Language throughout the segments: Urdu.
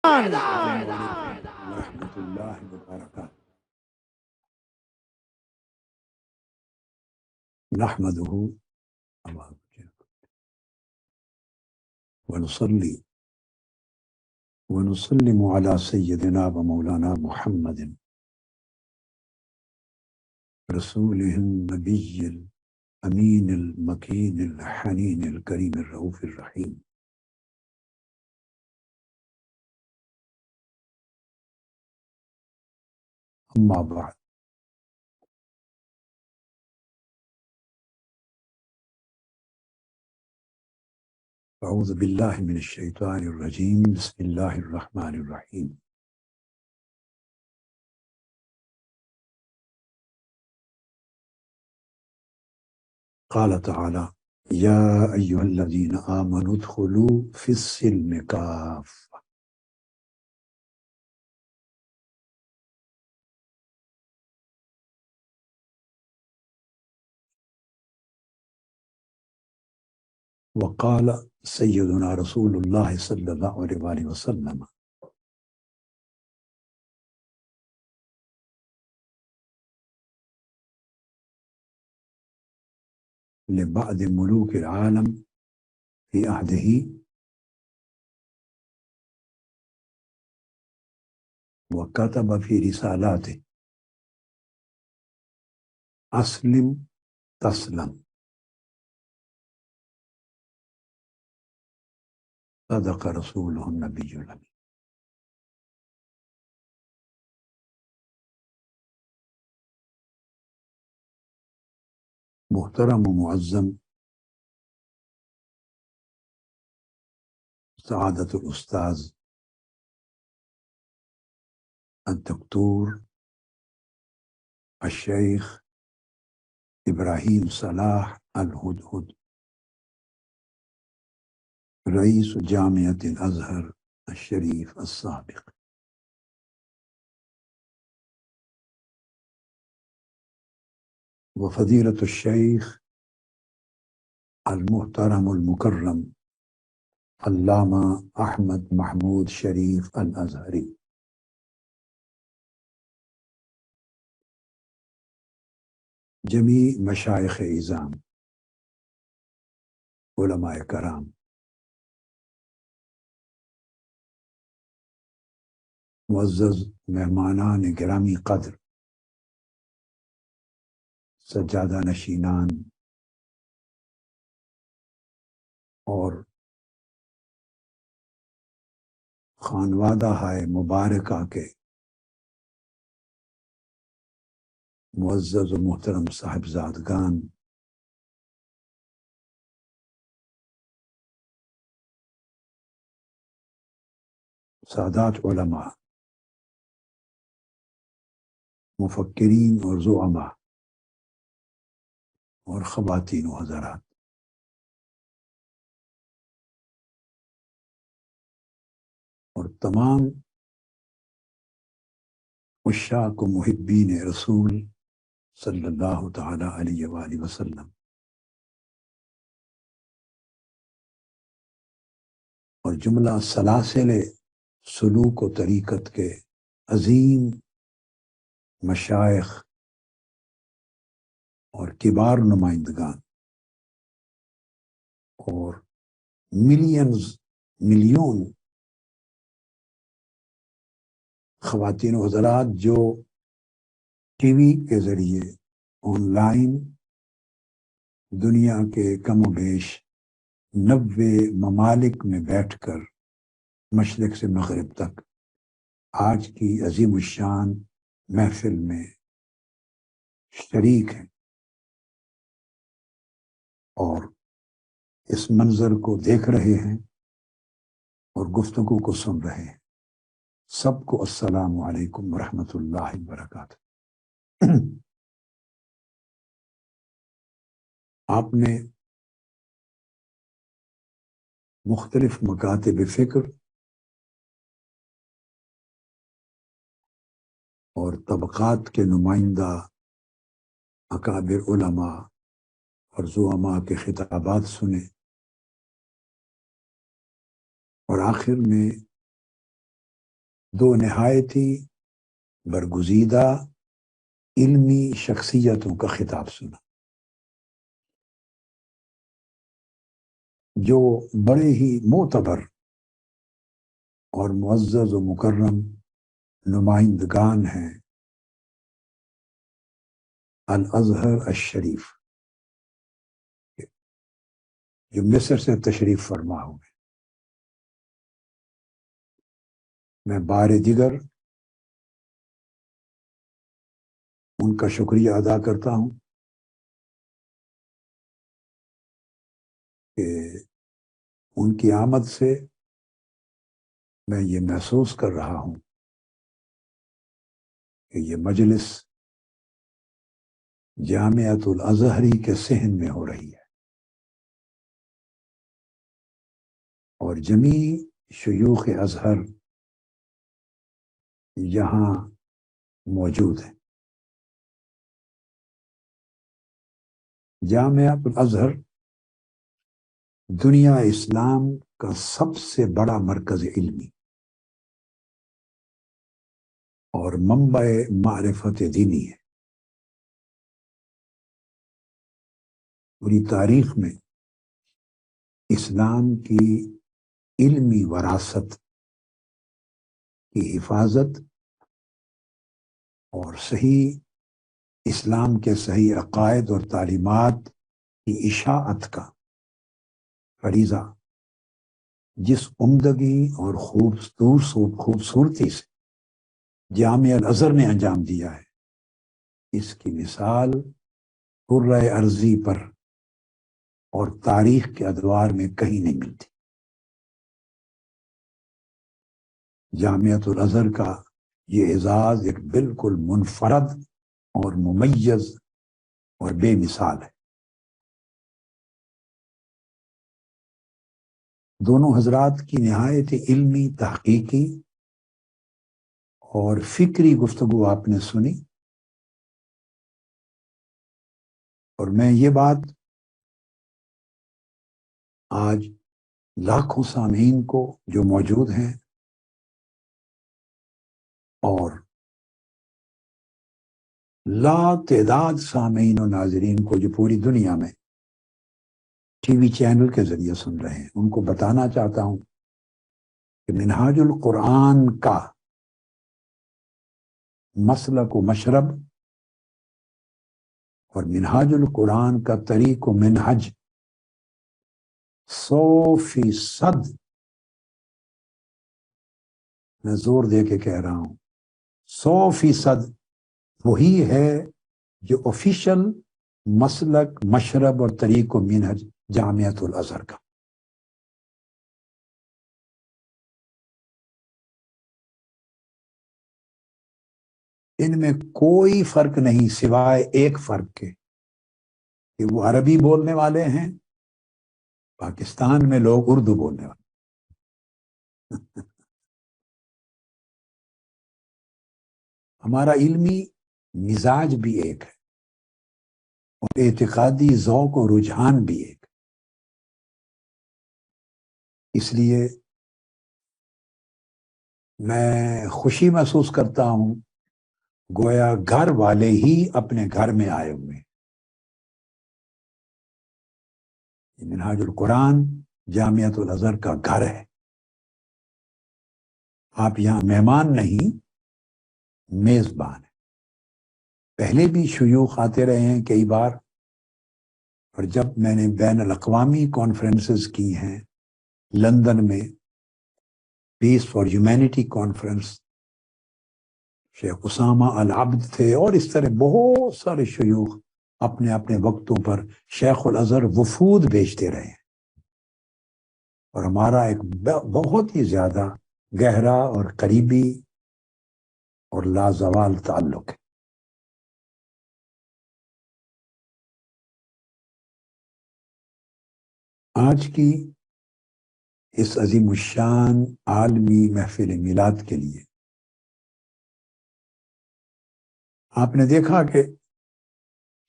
السلام علیکم ورحمۃ اللہ وبرکاتہ نحمده ونصلي ونسلم على سيدنا ومولانا محمد رسوله النبي الأمين المكين الحنين الكريم الرؤوف الرحيم أما بعد أعوذ بالله من الشيطان الرجيم بسم الله الرحمن الرحيم قال تعالى يا أيها الذين آمنوا ادخلوا في السلم كافة وقال سيدنا رسول الله صلى الله عليه وآله وسلم لبعض ملوك العالم في عهده وكتب في رسالاته أسلم تسلم صدق رسوله النبي الأمين. محترم و معظم سعادت الاستاذ الدكتور الشيخ إبراهيم صلاح الهدهد رئيس جامعة الأزهر الشريف السابق، وفضيلة الشيخ المحترم المكرم علامة أحمد محمود شريف الأزهري، جميع مشايخ عظام، علماء کرام، معزز مہمانان گرامی قدر، سجادہ نشینان اور خانوادہ ہائے مبارکہ کے معزز و محترم صاحبزادگان، سادات علماء، مفکرین اور زعماء اور خواتین و حضرات، اور تمام عشاق و محبین رسول صلی اللہ تعالی علیہ وآلہ وسلم، اور جملہ سلاسل سلوک و طریقت کے عظیم مشائخ اور کبار نمائندگان، اور ملین خواتین و حضرات جو ٹی وی کے ذریعے آن لائن دنیا کے کم و بیش 90 ممالک میں بیٹھ کر مشرق سے مغرب تک آج کی عظیم الشان محفل میں شریک ہیں اور اس منظر کو دیکھ رہے ہیں اور گفتگو کو سن رہے ہیں، سب کو السلام علیکم ورحمۃ اللہ وبرکاتہ۔ آپ نے مختلف مکاتب فکر اور طبقات کے نمائندہ اکابر علماء اور زعماء کے خطابات سنے، اور آخر میں دو نہایتی برگزیدہ علمی شخصیتوں کا خطاب سنا، جو بڑے ہی معتبر اور معزز و مکرم نمائندگان ہیں الازہر الشریف، جو مصر سے تشریف فرما ہوئے۔ میں بار دیگر ان کا شکریہ ادا کرتا ہوں کہ ان کی آمد سے میں یہ محسوس کر رہا ہوں کہ یہ مجلس جامعۃ الازہری کے صحن میں ہو رہی ہے اور جمیع شیوخ ازہر یہاں موجود ہیں۔ جامعۃ الازہر دنیا اسلام کا سب سے بڑا مرکز علمی اور منبع معرفت دینی ہے۔ پوری تاریخ میں اسلام کی علمی وراثت کی حفاظت اور صحیح اسلام کے صحیح عقائد اور تعلیمات کی اشاعت کا فریضہ جس عمدگی اور خوبصورتی سے جامعہ الازہر نے انجام دیا ہے، اس کی مثال کرۂ ارضی پر اور تاریخ کے ادوار میں کہیں نہیں ملتی۔ جامعۃ الازہر کا یہ اعزاز ایک بالکل منفرد اور ممیز اور بے مثال ہے۔ دونوں حضرات کی نہایت علمی، تحقیقی اور فکری گفتگو آپ نے سنی، اور میں یہ بات آج لاکھوں سامعین کو جو موجود ہیں اور لا تعداد سامعین و ناظرین کو جو پوری دنیا میں ٹی وی چینل کے ذریعے سن رہے ہیں، ان کو بتانا چاہتا ہوں کہ منہاج القرآن کا مسلک و مشرب اور منہاج القرآن کا طریق و منہج 100% میں زور دے کے کہہ رہا ہوں 100% وہی ہے جو آفیشل مسلک، مشرب اور طریق و منہج جامعۃ الازہر کا۔ ان میں کوئی فرق نہیں سوائے ایک فرق کے کہ وہ عربی بولنے والے ہیں، پاکستان میں لوگ اردو بولنے والے۔ ہمارا علمی مزاج بھی ایک ہے اور اعتقادی ذوق و رجحان بھی ایک۔ اس لیے میں خوشی محسوس کرتا ہوں گویا گھر والے ہی اپنے گھر میں آئے ہوئے۔ منہاج القرآن جامعۃ الازہر کا گھر ہے۔ آپ یہاں مہمان نہیں، میزبان ہیں۔ پہلے بھی شیوخ آتے رہے ہیں کئی بار، اور جب میں نے بین الاقوامی کانفرنسز کی ہیں لندن میں، پیس فار ہیومینٹی کانفرنس، شیخ اسامہ العبد تھے، اور اس طرح بہت سارے شیوخ اپنے اپنے وقتوں پر شیخ الازہر وفود بھیجتے رہے ہیں، اور ہمارا ایک بہت ہی زیادہ گہرا اور قریبی اور لازوال تعلق ہے۔ آج کی اس عظیم الشان عالمی محفل میلاد کے لیے آپ نے دیکھا کہ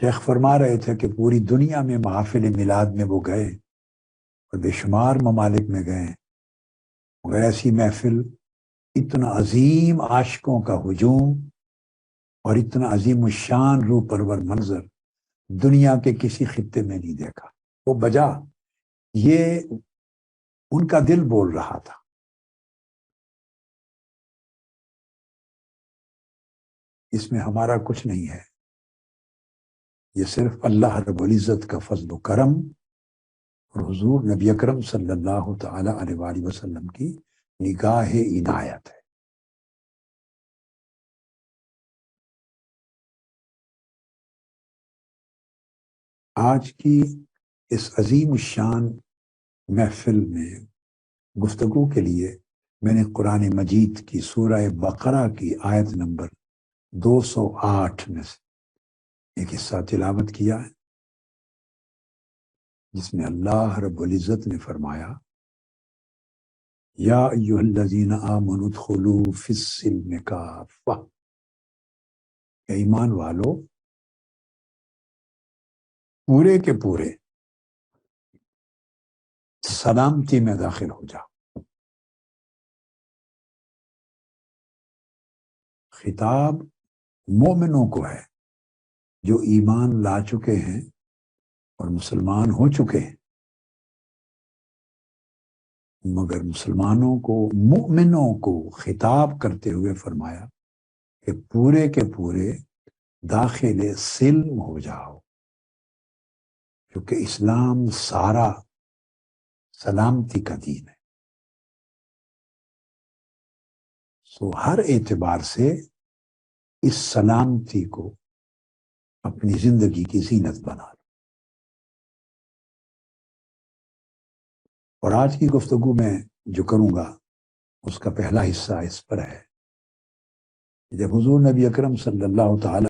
شیخ فرما رہے تھے کہ پوری دنیا میں محافل میلاد میں وہ گئے اور بے شمار ممالک میں گئے، مگر ایسی محفل اتنا عظیم عاشقوں کا ہجوم اور اتنا عظیم الشان روح پرور منظر دنیا کے کسی خطے میں نہیں دیکھا. وہ بجا یہ ان کا دل بول رہا تھا. اس میں ہمارا کچھ نہیں ہے، یہ صرف اللہ رب العزت کا فضل و کرم اور حضور نبی اکرم صلی اللہ تعالی علیہ وآلہ وسلم کی نگاہ عنایت ہے. آج کی اس عظیم الشان محفل میں گفتگو کے لیے میں نے قرآن مجید کی سورہ بقرہ کی آیت نمبر 208 میں سے ایک حصہ تلاوت کیا ہے، جس میں اللہ رب العزت نے فرمایا یا ایھا الذین آمنوا ادخلوا فی السلم کافہ، اے ایمان والو پورے کے پورے سلامتی میں داخل ہو جاؤ. خطاب مومنوں کو ہے جو ایمان لا چکے ہیں اور مسلمان ہو چکے ہیں، مگر مسلمانوں کو، مومنوں کو خطاب کرتے ہوئے فرمایا کہ پورے کے پورے داخل سلم ہو جاؤ، کیونکہ اسلام سارا سلامتی کا دین ہے. سو ہر اعتبار سے اس سلامتی کو اپنی زندگی کی زینت بنا لو. اور آج کی گفتگو میں جو کروں گا اس کا پہلا حصہ اس پر ہے، جب حضور نبی اکرم صلی اللہ تعالی